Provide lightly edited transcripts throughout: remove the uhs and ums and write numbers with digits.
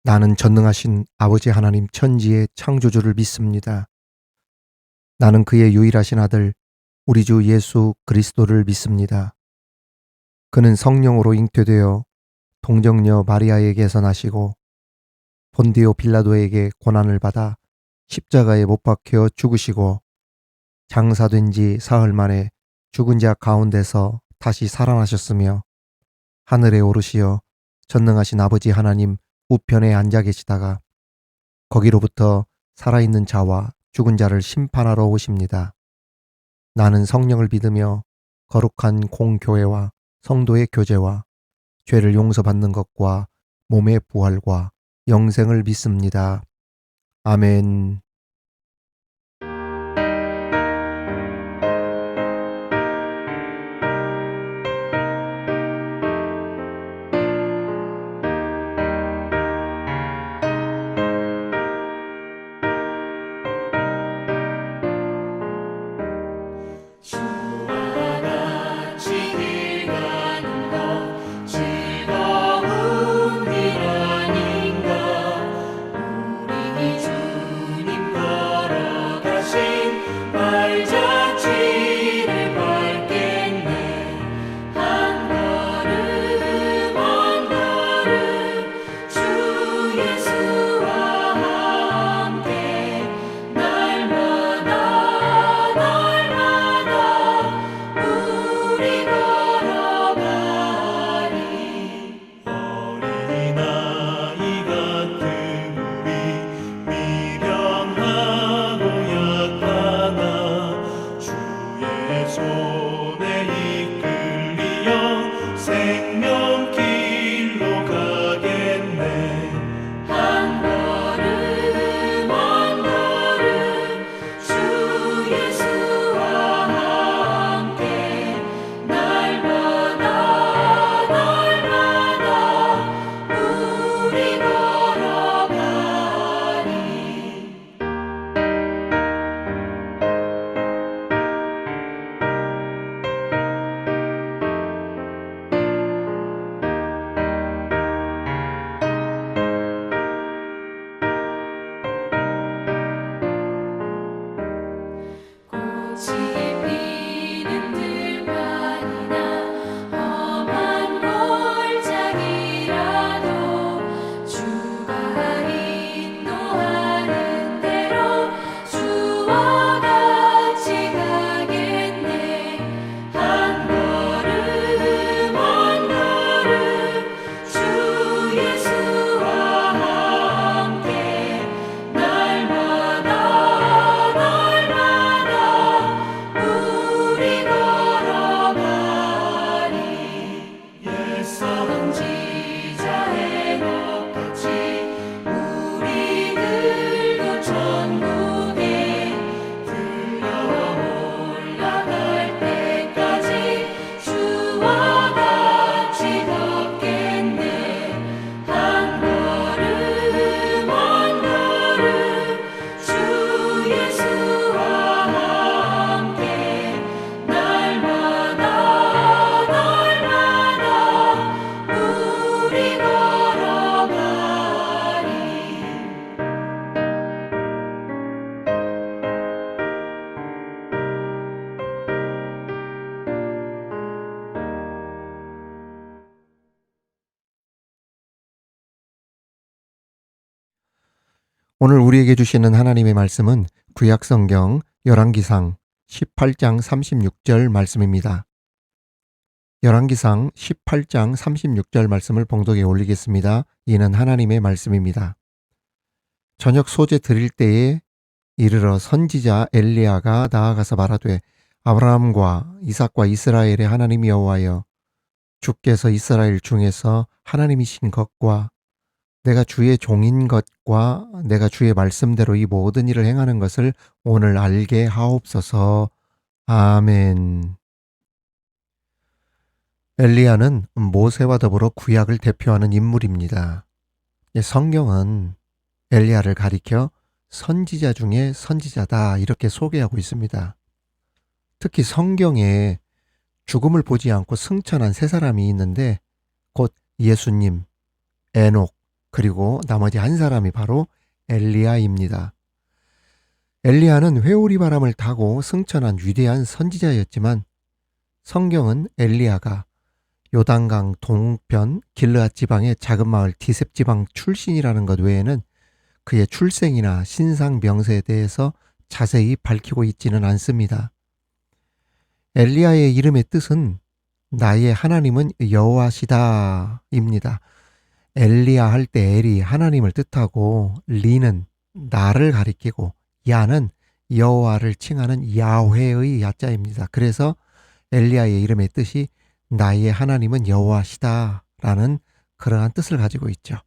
나는 전능하신 아버지 하나님 천지의 창조주를 믿습니다. 나는 그의 유일하신 아들 우리 주 예수 그리스도를 믿습니다. 그는 성령으로 잉태되어 동정녀 마리아에게서 나시고 본디오 빌라도에게 고난을 받아 십자가에 못 박혀 죽으시고 장사된 지 사흘 만에 죽은 자 가운데서 다시 살아나셨으며 하늘에 오르시어 전능하신 아버지 하나님 우편에 앉아 계시다가 거기로부터 살아있는 자와 죽은 자를 심판하러 오십니다. 나는 성령을 믿으며 거룩한 공교회와 성도의 교제와 죄를 용서받는 것과 몸의 부활과 영생을 믿습니다. 아멘. 주와 같이 길 가는 것 즐거운 길 아닌가. 우리 주님 걸어가신 발자취를 밟겠네. 한 걸음 한 걸음 주 예수와 함께 날마다 우리 걸어가리. 어린아이 같은 우리 미련하고 약하나 주의 손에 이끌리어 생명길로 가겠네. 한 걸음 한 걸음 주 예수와 함께 날마다 우리 걸어가리. 꽃이 피는 들판이나 험한 골짜기라도 주가 인도하는 대로 주와 같이 가겠네. 한 걸음 한 걸음 주 예수와 함께 날마다 우리 걸어가리. 옛 선지자 헤롯같이 우리들도 천국에 들려 올라갈 때까지 주와 같이 걷겠네. 한 걸음 한 걸음 주 예수와 함께 날마다 우리 걸어가리. 오늘 우리에게 주시는 하나님의 말씀은 구약성경 열왕기상 18장 36절 말씀입니다. 열왕기상 18장 36절 말씀을 봉독에 올리겠습니다. 이는 하나님의 말씀입니다. 저녁 소재 드릴 때에 이르러 선지자 엘리야가 나아가서 말하되 아브라함과 이삭과 이스라엘의 하나님 여호와여, 주께서 이스라엘 중에서 하나님이신 것과 내가 주의 종인 것과 내가 주의 말씀대로 이 모든 일을 행하는 것을 오늘 알게 하옵소서. 아멘. 엘리야는 모세와 더불어 구약을 대표하는 인물입니다. 성경은 엘리야를 가리켜 선지자 중에 선지자다 이렇게 소개하고 있습니다. 특히 성경에 죽음을 보지 않고 승천한 세 사람이 있는데 곧 예수님, 에녹, 그리고 나머지 한 사람이 바로 엘리야입니다. 엘리야는 회오리 바람을 타고 승천한 위대한 선지자였지만 성경은 엘리야가 요단강 동편 길르앗 지방의 작은 마을 디셉 지방 출신이라는 것 외에는 그의 출생이나 신상 명세에 대해서 자세히 밝히고 있지는 않습니다. 엘리야의 이름의 뜻은 나의 하나님은 여호와시다입니다. 엘리야 할 때 엘이 하나님을 뜻하고 리는 나를 가리키고 야는 여호와를 칭하는 야훼의 야자입니다. 그래서 엘리야의 이름의 뜻이 나의 하나님은 여호와시다라는 그러한 뜻을 가지고 있죠.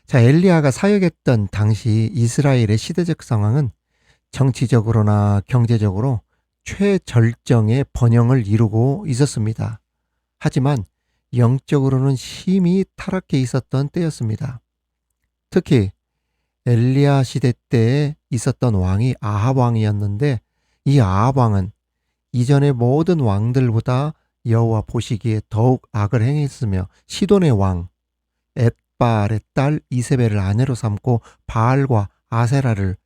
자, 엘리야가 사역했던 당시 이스라엘의 시대적 상황은 정치적으로나 경제적으로 최절정의 번영을 이루고 있었습니다. 하지만 영적으로는 심히 타락해 있었던 때였습니다. 특히 엘리야 시대 때에 있었던 왕이 아합 왕이었는데 이 아합 왕은 이전의 모든 왕들보다 여호와 보시기에 더욱 악을 행했으며 시돈의 왕 엣바알의 딸 이세벨을 아내로 삼고 바알과 아세라를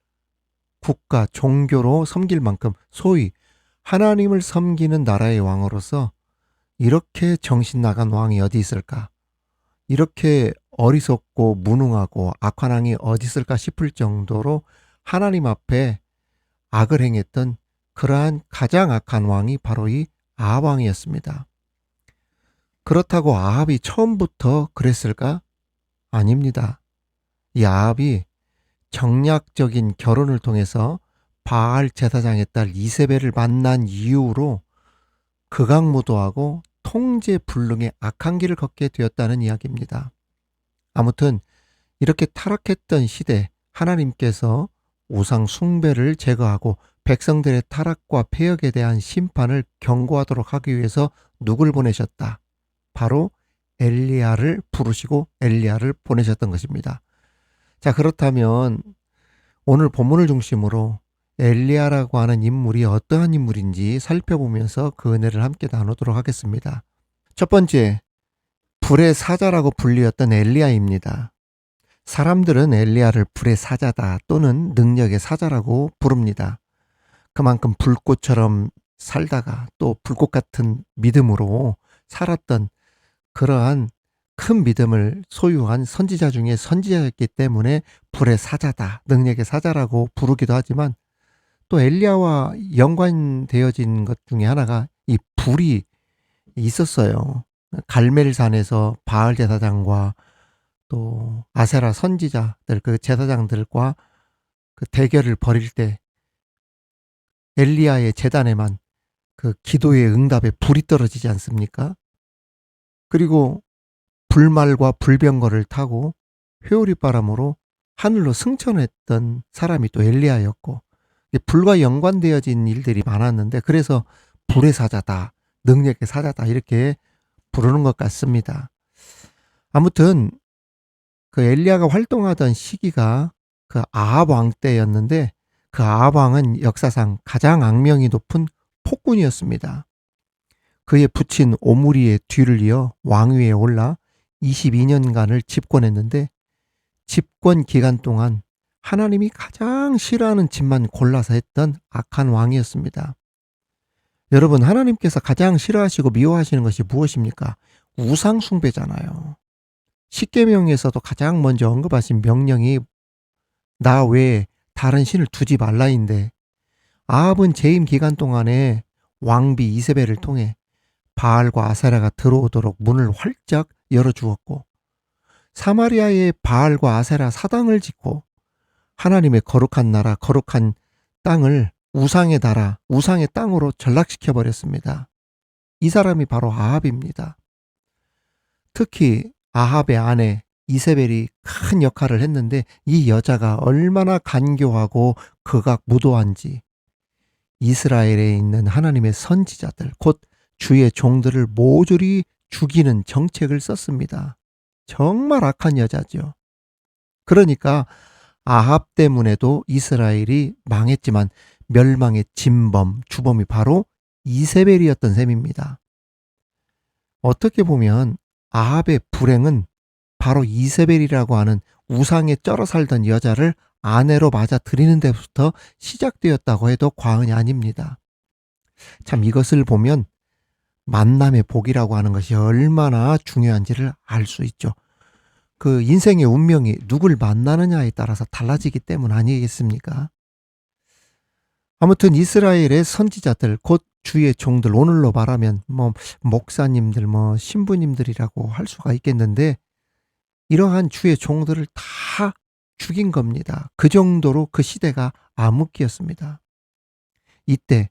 국가 종교로 섬길 만큼 소위 하나님을 섬기는 나라의 왕으로서 이렇게 정신 나간 왕이 어디 있을까? 이렇게 어리석고 무능하고 악한 왕이 어디 있을까 싶을 정도로 하나님 앞에 악을 행했던 그러한 가장 악한 왕이 바로 이 아합 왕이었습니다. 그렇다고 아합이 처음부터 그랬을까? 아닙니다. 이 아합이 정략적인 결혼을 통해서 바알 제사장의 딸 이세벨을 만난 이후로 극악무도하고 통제불능의 악한 길을 걷게 되었다는 이야기입니다. 아무튼 이렇게 타락했던 시대 하나님께서 우상 숭배를 제거하고 백성들의 타락과 폐역에 대한 심판을 경고하도록 하기 위해서 누굴 보내셨다? 바로 엘리야를 부르시고 엘리야를 보내셨던 것입니다. 자, 그렇다면 오늘 본문을 중심으로 엘리야라고 하는 인물이 어떠한 인물인지 살펴보면서 그 은혜를 함께 나누도록 하겠습니다. 첫 번째, 불의 사자라고 불리었던 엘리야입니다. 사람들은 엘리야를 불의 사자다 또는 능력의 사자라고 부릅니다. 그만큼 불꽃처럼 살다가 또 불꽃 같은 믿음으로 살았던 그러한 큰 믿음을 소유한 선지자 중에 선지자였기 때문에 불의 사자다, 능력의 사자라고 부르기도 하지만 또 엘리야와 연관되어진 것 중에 하나가 이 불이 있었어요. 갈멜산에서 바알 제사장과 또 아세라 선지자들 그 제사장들과 그 대결을 벌일 때 엘리야의 제단에만 그 기도의 응답에 불이 떨어지지 않습니까? 그리고 불말과 불병거를 타고 회오리 바람으로 하늘로 승천했던 사람이 또 엘리야였고 불과 연관되어진 일들이 많았는데 그래서 불의 사자다, 능력의 사자다 이렇게 부르는 것 같습니다. 아무튼 그 엘리야가 활동하던 시기가 그 아합 왕 때였는데 그 아합 왕은 역사상 가장 악명이 높은 폭군이었습니다. 그의 부친 오므리의 뒤를 이어 왕위에 올라 22년간을 집권했는데 집권 기간 동안 하나님이 가장 싫어하는 짓만 골라서 했던 악한 왕이었습니다. 여러분, 하나님께서 가장 싫어하시고 미워하시는 것이 무엇입니까? 우상 숭배잖아요. 십계명에서도 가장 먼저 언급하신 명령이 나 외에 다른 신을 두지 말라인데 아합은 재임 기간 동안에 왕비 이세벨을 통해 바알과 아세라가 들어오도록 문을 활짝 열어주었고 사마리아의 바알과 아세라 사당을 짓고 하나님의 거룩한 나라, 거룩한 땅을 우상의 나라, 우상의 땅으로 전락시켜버렸습니다. 이 사람이 바로 아합입니다. 특히 아합의 아내 이세벨이 큰 역할을 했는데 이 여자가 얼마나 간교하고 극악무도한지 이스라엘에 있는 하나님의 선지자들, 곧 주의 종들을 모조리 죽이는 정책을 썼습니다. 정말 악한 여자죠. 그러니까 아합 때문에도 이스라엘이 망했지만 멸망의 진범, 주범이 바로 이세벨이었던 셈입니다. 어떻게 보면 아합의 불행은 바로 이세벨이라고 하는 우상에 쩔어 살던 여자를 아내로 맞아들이는 데부터 시작되었다고 해도 과언이 아닙니다. 참 이것을 보면 만남의 복이라고 하는 것이 얼마나 중요한지를 알 수 있죠. 그 인생의 운명이 누굴 만나느냐에 따라서 달라지기 때문 아니겠습니까? 아무튼 이스라엘의 선지자들 곧 주의 종들, 오늘로 말하면 목사님들 신부님들이라고 할 수가 있겠는데, 이러한 주의 종들을 다 죽인 겁니다. 그 정도로 그 시대가 암흑기였습니다. 이때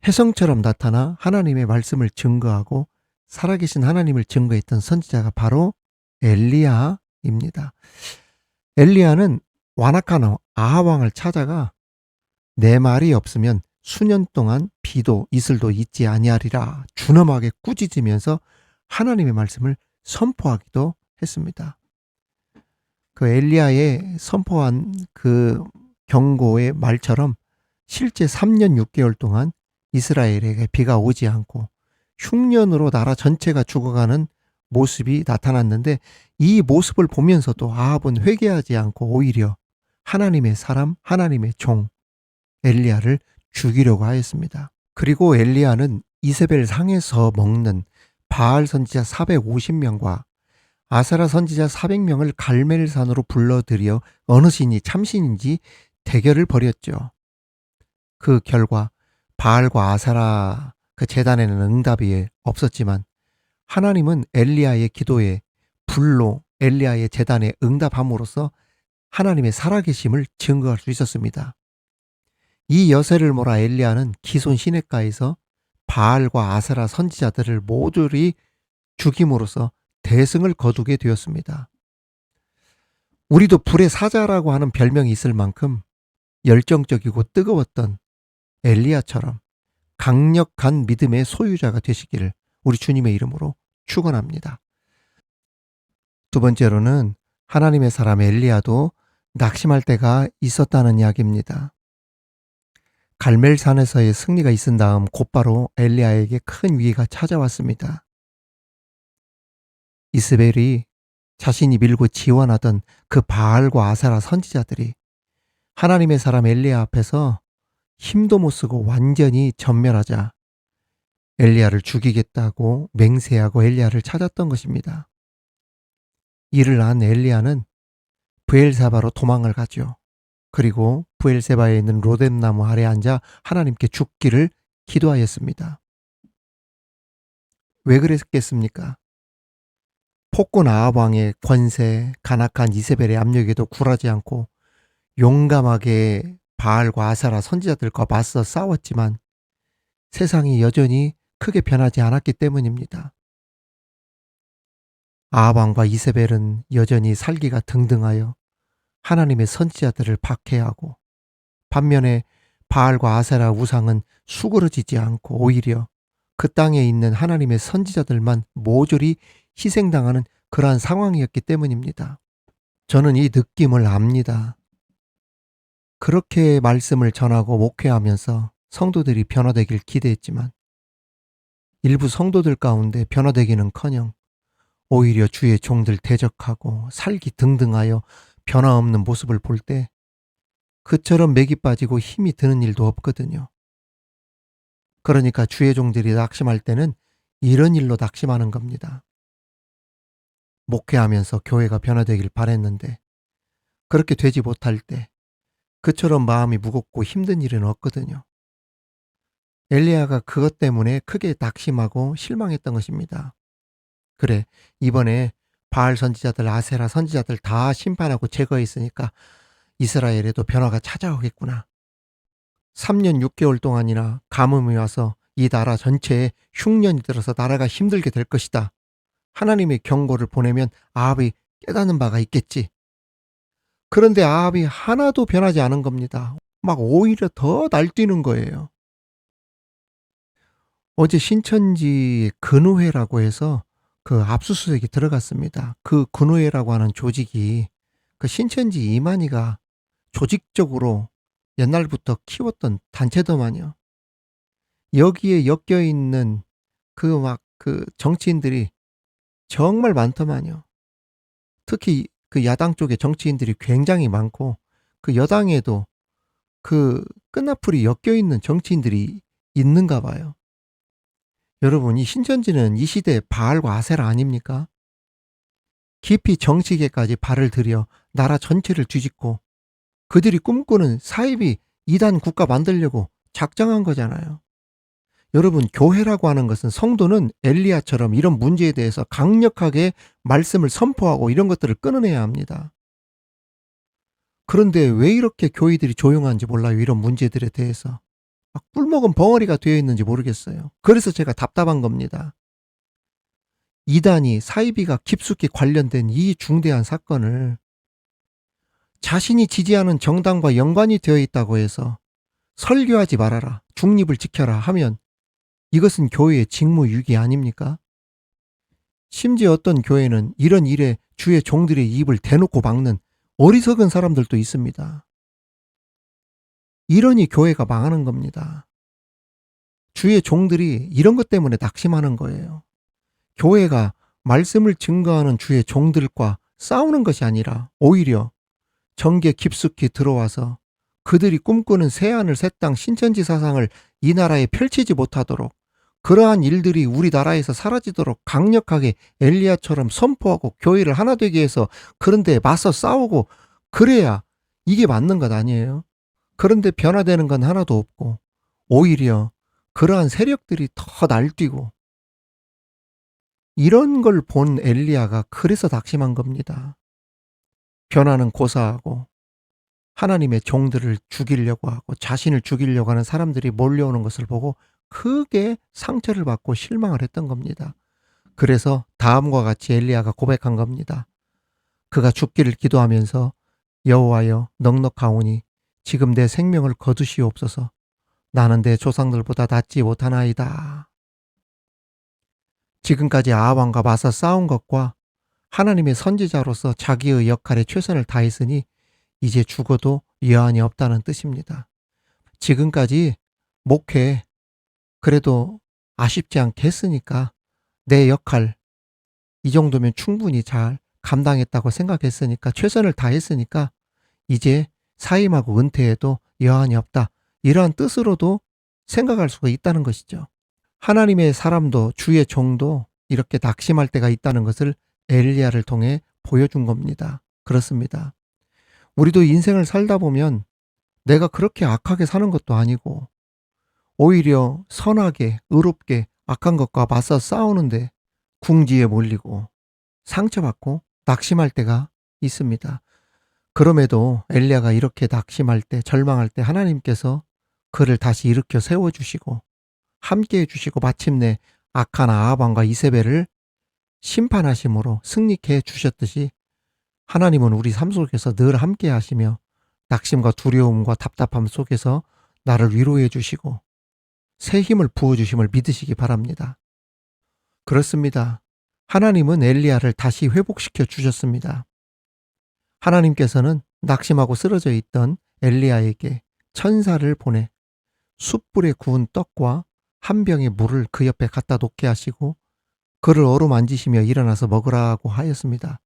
혜성처럼 나타나 하나님의 말씀을 증거하고 살아계신 하나님을 증거했던 선지자가 바로 엘리야입니다. 엘리야는 완악한 아합 왕을 찾아가 내 말이 없으면 수년 동안 비도 이슬도 있지 아니하리라 준엄하게 꾸짖으면서 하나님의 말씀을 선포하기도 했습니다. 그 엘리야의 선포한 그 경고의 말처럼 실제 3년 6개월 동안 이스라엘에게 비가 오지 않고 흉년으로 나라 전체가 죽어가는 모습이 나타났는데, 이 모습을 보면서도 아합은 회개하지 않고 오히려 하나님의 사람, 하나님의 종 엘리야를 죽이려고 하였습니다. 그리고 엘리야는 이세벨 상에서 먹는 바알 선지자 450명과 아세라 선지자 400명을 갈멜산으로 불러들여 어느 신이 참신인지 대결을 벌였죠. 그 결과 바알과 아세라 그 제단에는 응답이 없었지만 하나님은 엘리야의 기도에 불로 엘리야의 제단에 응답함으로써 하나님의 살아계심을 증거할 수 있었습니다. 이 여세를 몰아 엘리야는 기손 시냇가에서 바알과 아세라 선지자들을 모조리 죽임으로써 대승을 거두게 되었습니다. 우리도 불의 사자라고 하는 별명이 있을 만큼 열정적이고 뜨거웠던 엘리야처럼 강력한 믿음의 소유자가 되시기를 우리 주님의 이름으로 축원합니다. 두 번째로는 하나님의 사람 엘리야도 낙심할 때가 있었다는 이야기입니다. 갈멜산에서의 승리가 있은 다음 곧바로 엘리야에게 큰 위기가 찾아왔습니다. 이스벨이 자신이 밀고 지원하던 그 바알과 아세라 선지자들이 하나님의 사람 엘리야 앞에서 힘도 못 쓰고 완전히 전멸하자 엘리야를 죽이겠다고 맹세하고 엘리야를 찾았던 것입니다. 이를 안 엘리야는 브엘사바로 도망을 가죠. 그리고 브엘세바에 있는 로뎀나무 아래 앉아 하나님께 죽기를 기도하였습니다. 왜 그랬겠습니까? 폭군 아합 왕의 권세, 간악한 이세벨의 압력에도 굴하지 않고 용감하게 바알과 아세라 선지자들과 맞서 싸웠지만 세상이 여전히 크게 변하지 않았기 때문입니다. 아합 왕과 이세벨은 여전히 살기가 등등하여 하나님의 선지자들을 박해하고, 반면에 바알과 아세라 우상은 수그러지지 않고 오히려 그 땅에 있는 하나님의 선지자들만 모조리 희생당하는 그러한 상황이었기 때문입니다. 저는 이 느낌을 압니다. 그렇게 말씀을 전하고 목회하면서 성도들이 변화되길 기대했지만 일부 성도들 가운데 변화되기는커녕 오히려 주의 종들 대적하고 살기 등등하여 변화없는 모습을 볼 때 그처럼 맥이 빠지고 힘이 드는 일도 없거든요. 그러니까 주의 종들이 낙심할 때는 이런 일로 낙심하는 겁니다. 목회하면서 교회가 변화되길 바랬는데 그렇게 되지 못할 때 그처럼 마음이 무겁고 힘든 일은 없거든요. 엘리야가 그것 때문에 크게 낙심하고 실망했던 것입니다. 그래, 이번에 바알 선지자들, 아세라 선지자들 다 심판하고 제거했으니까 이스라엘에도 변화가 찾아오겠구나. 3년 6개월 동안이나 가뭄이 와서 이 나라 전체에 흉년이 들어서 나라가 힘들게 될 것이다. 하나님의 경고를 보내면 아합이 깨닫는 바가 있겠지. 그런데 아합이 하나도 변하지 않은 겁니다. 막 오히려 더 날뛰는 거예요. 어제 신천지 근우회라고 해서 그 압수수색이 들어갔습니다. 그 근우회라고 하는 조직이 그 신천지 이만희가 조직적으로 옛날부터 키웠던 단체더만요. 여기에 엮여 있는 그 정치인들이 정말 많더만요. 특히 그 야당 쪽에 정치인들이 굉장히 많고 그 여당에도 그 끈앞풀이 엮여 있는 정치인들이 있는가 봐요. 여러분, 이 신천지는 이 시대의 바알과 아세라 아닙니까? 깊이 정치계까지 발을 들여 나라 전체를 뒤집고 그들이 꿈꾸는 사이비 이단 국가 만들려고 작정한 거잖아요. 여러분, 교회라고 하는 것은 성도는 엘리야처럼 이런 문제에 대해서 강력하게 말씀을 선포하고 이런 것들을 끊어내야 합니다. 그런데 왜 이렇게 교회들이 조용한지 몰라요. 이런 문제들에 대해서. 막 꿀먹은 벙어리가 되어 있는지 모르겠어요. 그래서 제가 답답한 겁니다. 이단이 사이비가 깊숙이 관련된 이 중대한 사건을 자신이 지지하는 정당과 연관이 되어 있다고 해서 설교하지 말아라, 중립을 지켜라 하면 이것은 교회의 직무유기 아닙니까? 심지어 어떤 교회는 이런 일에 주의 종들의 입을 대놓고 막는 어리석은 사람들도 있습니다. 이러니 교회가 망하는 겁니다. 주의 종들이 이런 것 때문에 낙심하는 거예요. 교회가 말씀을 증거하는 주의 종들과 싸우는 것이 아니라 오히려 정계 깊숙이 들어와서 그들이 꿈꾸는 새하늘 새 땅 신천지 사상을 이 나라에 펼치지 못하도록 그러한 일들이 우리나라에서 사라지도록 강력하게 엘리야처럼 선포하고 교회를 하나 되게 해서 그런데 맞서 싸우고 그래야 이게 맞는 것 아니에요? 그런데 변화되는 건 하나도 없고 오히려 그러한 세력들이 더 날뛰고 이런 걸 본 엘리야가 그래서 낙심한 겁니다. 변화는 고사하고 하나님의 종들을 죽이려고 하고 자신을 죽이려고 하는 사람들이 몰려오는 것을 보고 크게 상처를 받고 실망을 했던 겁니다. 그래서 다음과 같이 엘리야가 고백한 겁니다. 그가 죽기를 기도하면서 여호와여 넉넉하오니 지금 내 생명을 거두시옵소서. 나는 내 조상들보다 낫지 못하나이다. 지금까지 아합왕과 맞서 싸운 것과 하나님의 선지자로서 자기의 역할에 최선을 다했으니 이제 죽어도 여한이 없다는 뜻입니다. 지금까지 목회 그래도 아쉽지 않게 했으니까 내 역할 이 정도면 충분히 잘 감당했다고 생각했으니까 최선을 다했으니까 이제 사임하고 은퇴해도 여한이 없다. 이러한 뜻으로도 생각할 수가 있다는 것이죠. 하나님의 사람도 주의 종도 이렇게 낙심할 때가 있다는 것을 엘리야를 통해 보여준 겁니다. 그렇습니다. 우리도 인생을 살다 보면 내가 그렇게 악하게 사는 것도 아니고 오히려 선하게 의롭게 악한 것과 맞서 싸우는데 궁지에 몰리고 상처받고 낙심할 때가 있습니다. 그럼에도 엘리야가 이렇게 낙심할 때 절망할 때 하나님께서 그를 다시 일으켜 세워주시고 함께해 주시고 마침내 악한 아합왕과 이세벨을 심판하심으로 승리케 해 주셨듯이 하나님은 우리 삶 속에서 늘 함께 하시며 낙심과 두려움과 답답함 속에서 나를 위로해 주시고 새 힘을 부어주심을 믿으시기 바랍니다. 그렇습니다. 하나님은 엘리야를 다시 회복시켜 주셨습니다. 하나님께서는 낙심하고 쓰러져 있던 엘리야에게 천사를 보내 숯불에 구운 떡과 한 병의 물을 그 옆에 갖다 놓게 하시고 그를 어루만지시며 일어나서 먹으라고 하였습니다.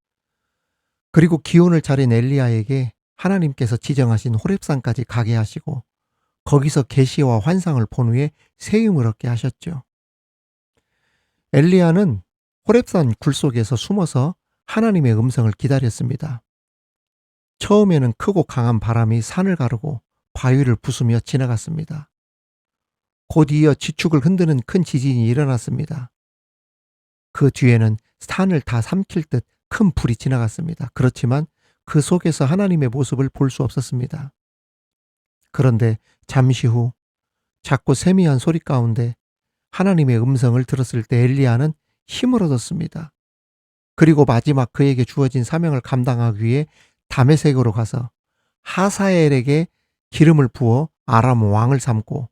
그리고 기운을 차린 엘리야에게 하나님께서 지정하신 호렙산까지 가게 하시고 거기서 계시와 환상을 본 후에 새 힘을 얻게 하셨죠. 엘리야는 호렙산 굴 속에서 숨어서 하나님의 음성을 기다렸습니다. 처음에는 크고 강한 바람이 산을 가르고 바위를 부수며 지나갔습니다. 곧 이어 지축을 흔드는 큰 지진이 일어났습니다. 그 뒤에는 산을 다 삼킬 듯 큰 불이 지나갔습니다. 그렇지만 그 속에서 하나님의 모습을 볼 수 없었습니다. 그런데 잠시 후 작고 세미한 소리 가운데 하나님의 음성을 들었을 때 엘리야는 힘을 얻었습니다. 그리고 마지막 그에게 주어진 사명을 감당하기 위해 다메섹으로 가서 하사엘에게 기름을 부어 아람 왕을 삼고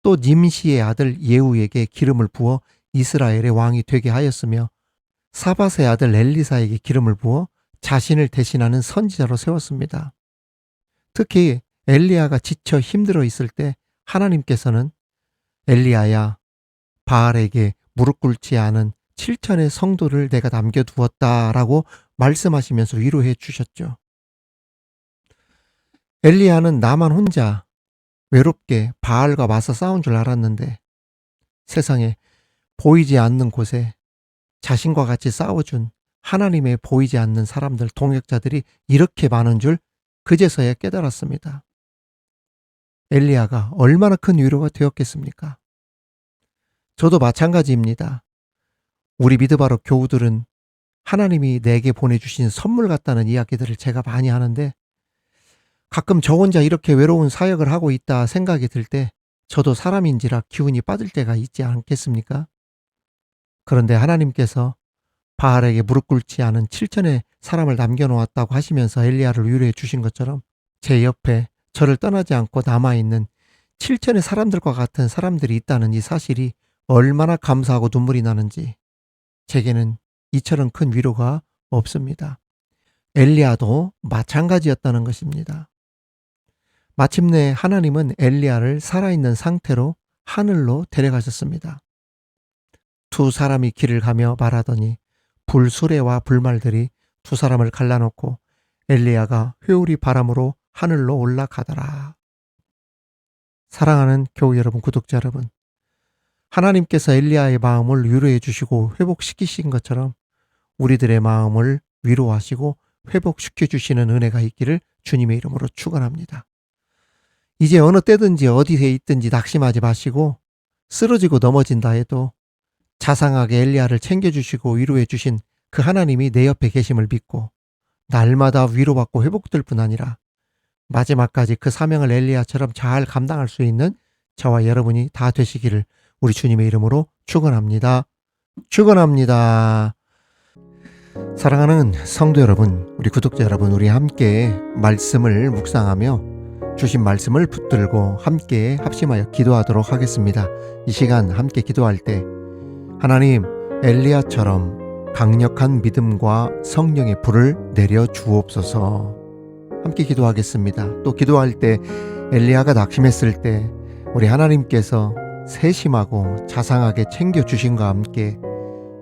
또 님시의 아들 예후에게 기름을 부어 이스라엘의 왕이 되게 하였으며 사밧의 아들 엘리사에게 기름을 부어 자신을 대신하는 선지자로 세웠습니다. 특히 엘리야가 지쳐 힘들어 있을 때 하나님께서는 엘리야야 바알에게 무릎 꿇지 않은 7천의 성도를 내가 남겨두었다라고 말씀하시면서 위로해 주셨죠. 엘리야는 나만 혼자 외롭게 바알과 맞서 싸운 줄 알았는데 세상에 보이지 않는 곳에 자신과 같이 싸워준 하나님의 보이지 않는 사람들, 동역자들이 이렇게 많은 줄 그제서야 깨달았습니다. 엘리야가 얼마나 큰 위로가 되었겠습니까? 저도 마찬가지입니다. 우리 미드바로 교우들은 하나님이 내게 보내주신 선물 같다는 이야기들을 제가 많이 하는데 가끔 저 혼자 이렇게 외로운 사역을 하고 있다 생각이 들 때 저도 사람인지라 기운이 빠질 때가 있지 않겠습니까? 그런데 하나님께서 바알에게 무릎 꿇지 않은 7천의 사람을 남겨놓았다고 하시면서 엘리야를 위로해 주신 것처럼 제 옆에 저를 떠나지 않고 남아있는 7천의 사람들과 같은 사람들이 있다는 이 사실이 얼마나 감사하고 눈물이 나는지 제게는 이처럼 큰 위로가 없습니다. 엘리야도 마찬가지였다는 것입니다. 마침내 하나님은 엘리야를 살아있는 상태로 하늘로 데려가셨습니다. 두 사람이 길을 가며 말하더니 불수레와 불말들이 두 사람을 갈라놓고 엘리야가 회오리 바람으로 하늘로 올라가더라. 사랑하는 교우 여러분, 구독자 여러분, 하나님께서 엘리야의 마음을 위로해 주시고 회복시키신 것처럼 우리들의 마음을 위로하시고 회복시켜 주시는 은혜가 있기를 주님의 이름으로 축원합니다. 이제 어느 때든지 어디에 있든지 낙심하지 마시고 쓰러지고 넘어진다 해도 자상하게 엘리야를 챙겨주시고 위로해 주신 그 하나님이 내 옆에 계심을 믿고 날마다 위로받고 회복될 뿐 아니라 마지막까지 그 사명을 엘리야처럼 잘 감당할 수 있는 저와 여러분이 다 되시기를 우리 주님의 이름으로 축원합니다. 축원합니다. 사랑하는 성도 여러분, 우리 구독자 여러분, 우리 함께 말씀을 묵상하며 주신 말씀을 붙들고 함께 합심하여 기도하도록 하겠습니다. 이 시간 함께 기도할 때 하나님, 엘리야처럼 강력한 믿음과 성령의 불을 내려 주옵소서. 함께 기도하겠습니다. 또 기도할 때 엘리야가 낙심했을 때 우리 하나님께서 세심하고 자상하게 챙겨주신과 함께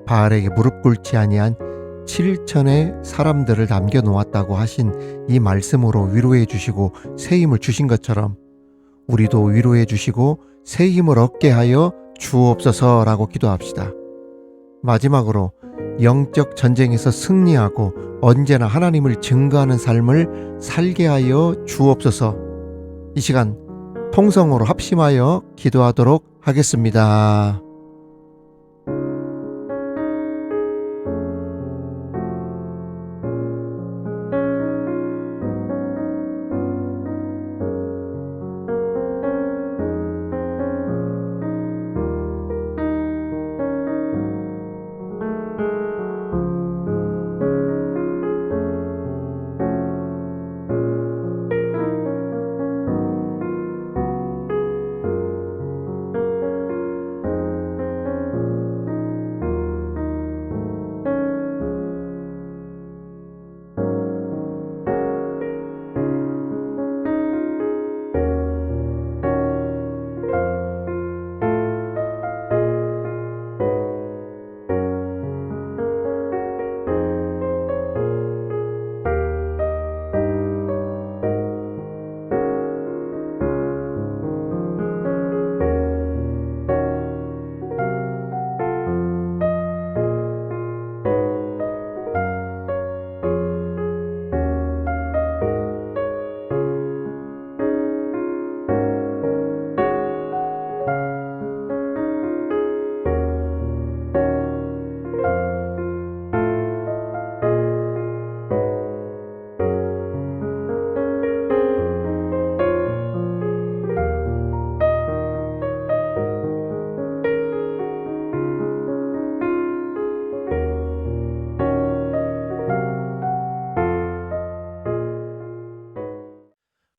바알에게 무릎 꿇지 아니한 7천의 사람들을 남겨놓았다고 하신 이 말씀으로 위로해 주시고 새 힘을 주신 것처럼 우리도 위로해 주시고 새 힘을 얻게 하여 주옵소서라고 기도합시다. 마지막으로 영적 전쟁에서 승리하고 언제나 하나님을 증거하는 삶을 살게 하여 주옵소서. 이 시간 통성으로 합심하여 기도하도록 하겠습니다.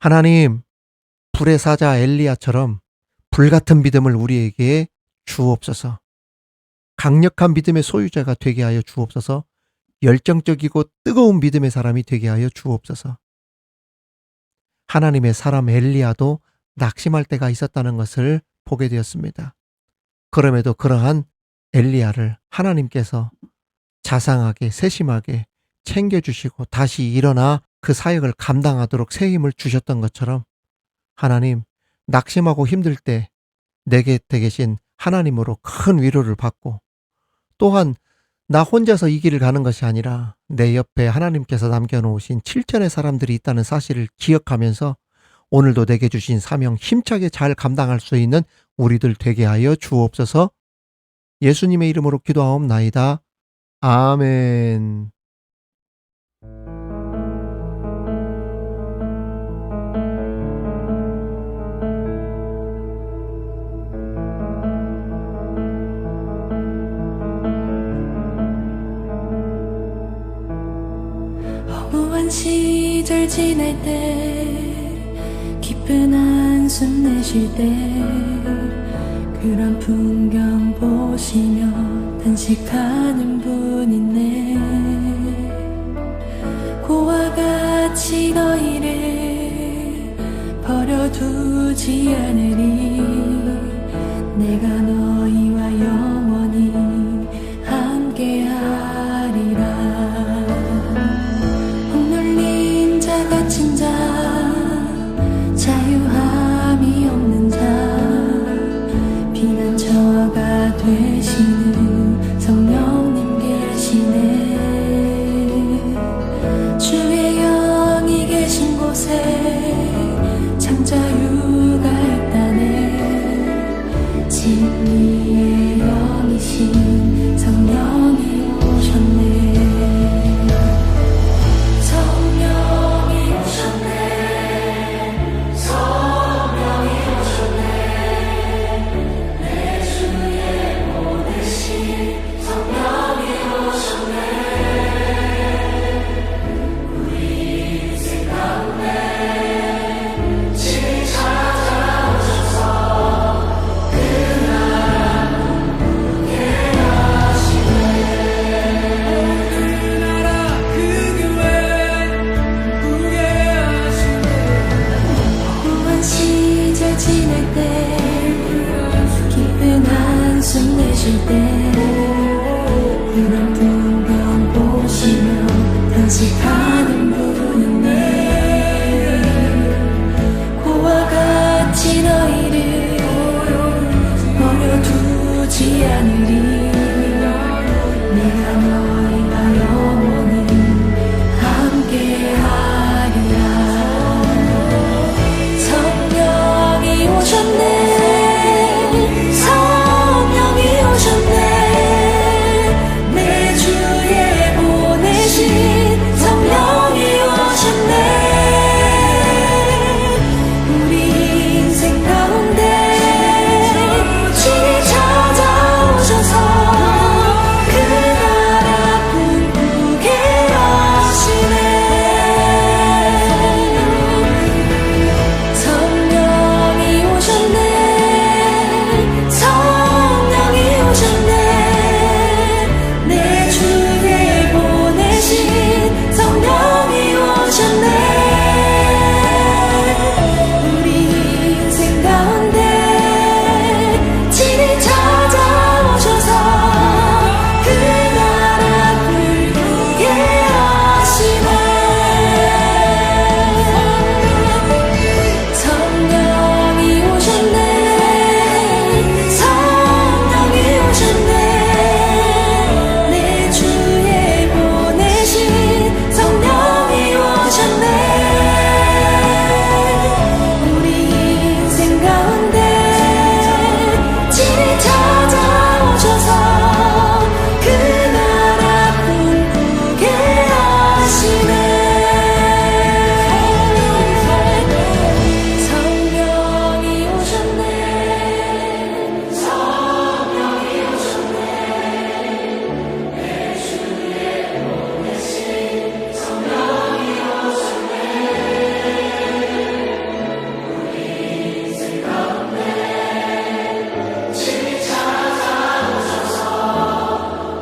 하나님, 불의 사자 엘리야처럼 불같은 믿음을 우리에게 주옵소서. 강력한 믿음의 소유자가 되게 하여 주옵소서. 열정적이고 뜨거운 믿음의 사람이 되게 하여 주옵소서. 하나님의 사람 엘리야도 낙심할 때가 있었다는 것을 보게 되었습니다. 그럼에도 그러한 엘리야를 하나님께서 자상하게 세심하게 챙겨주시고 다시 일어나 그 사역을 감당하도록 새 힘을 주셨던 것처럼 하나님, 낙심하고 힘들 때 내 곁에 계신 하나님으로 큰 위로를 받고 또한 나 혼자서 이 길을 가는 것이 아니라 내 옆에 하나님께서 남겨놓으신 7천의 사람들이 있다는 사실을 기억하면서 오늘도 내게 주신 사명 힘차게 잘 감당할 수 있는 우리들 되게 하여 주옵소서. 예수님의 이름으로 기도하옵나이다. 아멘. 허무한 시절 지낼 때 기쁜 한숨 내쉴 때 그런 풍경 보시며 단식하는 분 있네. 고와 같이 너희를 버려두지 않으리. 내가 너희와 영원히 함께하리라. 억눌린 자 갇힌 자 자유함이 없는 자 피난처가 되시는 성령님 계시네. 주의 영이 계신 곳에 참 자유가 있다네. 진리의 영이신 성령이 오셨네. 성령이 오셨네. 성령이 오셨네. 내 주에 보내신 성령이 오셨네. 우리 인생 가운데 진리 찾아오셔서 그 나라 꿈꾸게 하시네. 그 나라 그 교회 꿈꾸게 하시네. 허무한 시절 지낼 때 기쁜 한숨 내쉴 때 그런 풍경 보시며 단식하는 분이네. 고와 같이 너희를 버려두지 않으리. 내가 너희와 영원히 함께하리라. 성령이 오셨네. 성령이 오셨네. 내 주에 보내신 성령이 오셨네. 우리 인생 가운데 진리 찾아오셔서 그 나라 꿈꾸게 하시네. 성령이 오셨네. 성령이 오셨네. 내 주에 보내신 성령이 오셨네. 우리 인생 가운데 진리 찾아오셔서 그 나라 꿈꾸게 하시네. 성령이 오셨네. 성령이 오셨네. 내 주에 보내신 성령이 오셨네. 우리 인생 가운데 진리 찾아오셔서 그 나라 꿈꾸게 하시네. 성령이 오셨네. 성령이 오셨네. 내 주에 보내신 성령이 오셨네. 우리 인생 가운데 진리 찾아오셔서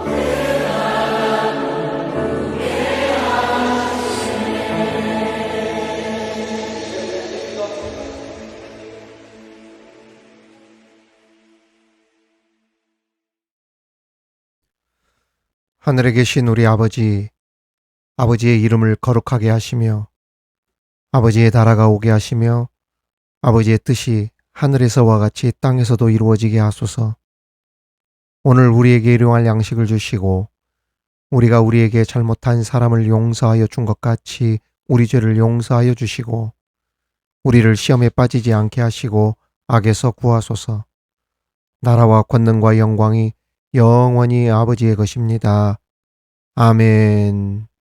그 나라 꿈꾸게 하늘에 계신 우리 아버지, 아버지의 이름을 거룩하게 하시며 아버지의 나라가 오게 하시며 아버지의 뜻이 하늘에서와 같이 땅에서도 이루어지게 하소서. 오늘 우리에게 일용할 양식을 주시고 우리가 우리에게 잘못한 사람을 용서하여 준 것 같이 우리 죄를 용서하여 주시고 우리를 시험에 빠지지 않게 하시고 악에서 구하소서. 나라와 권능과 영광이 영원히 아버지의 것입니다. 아멘.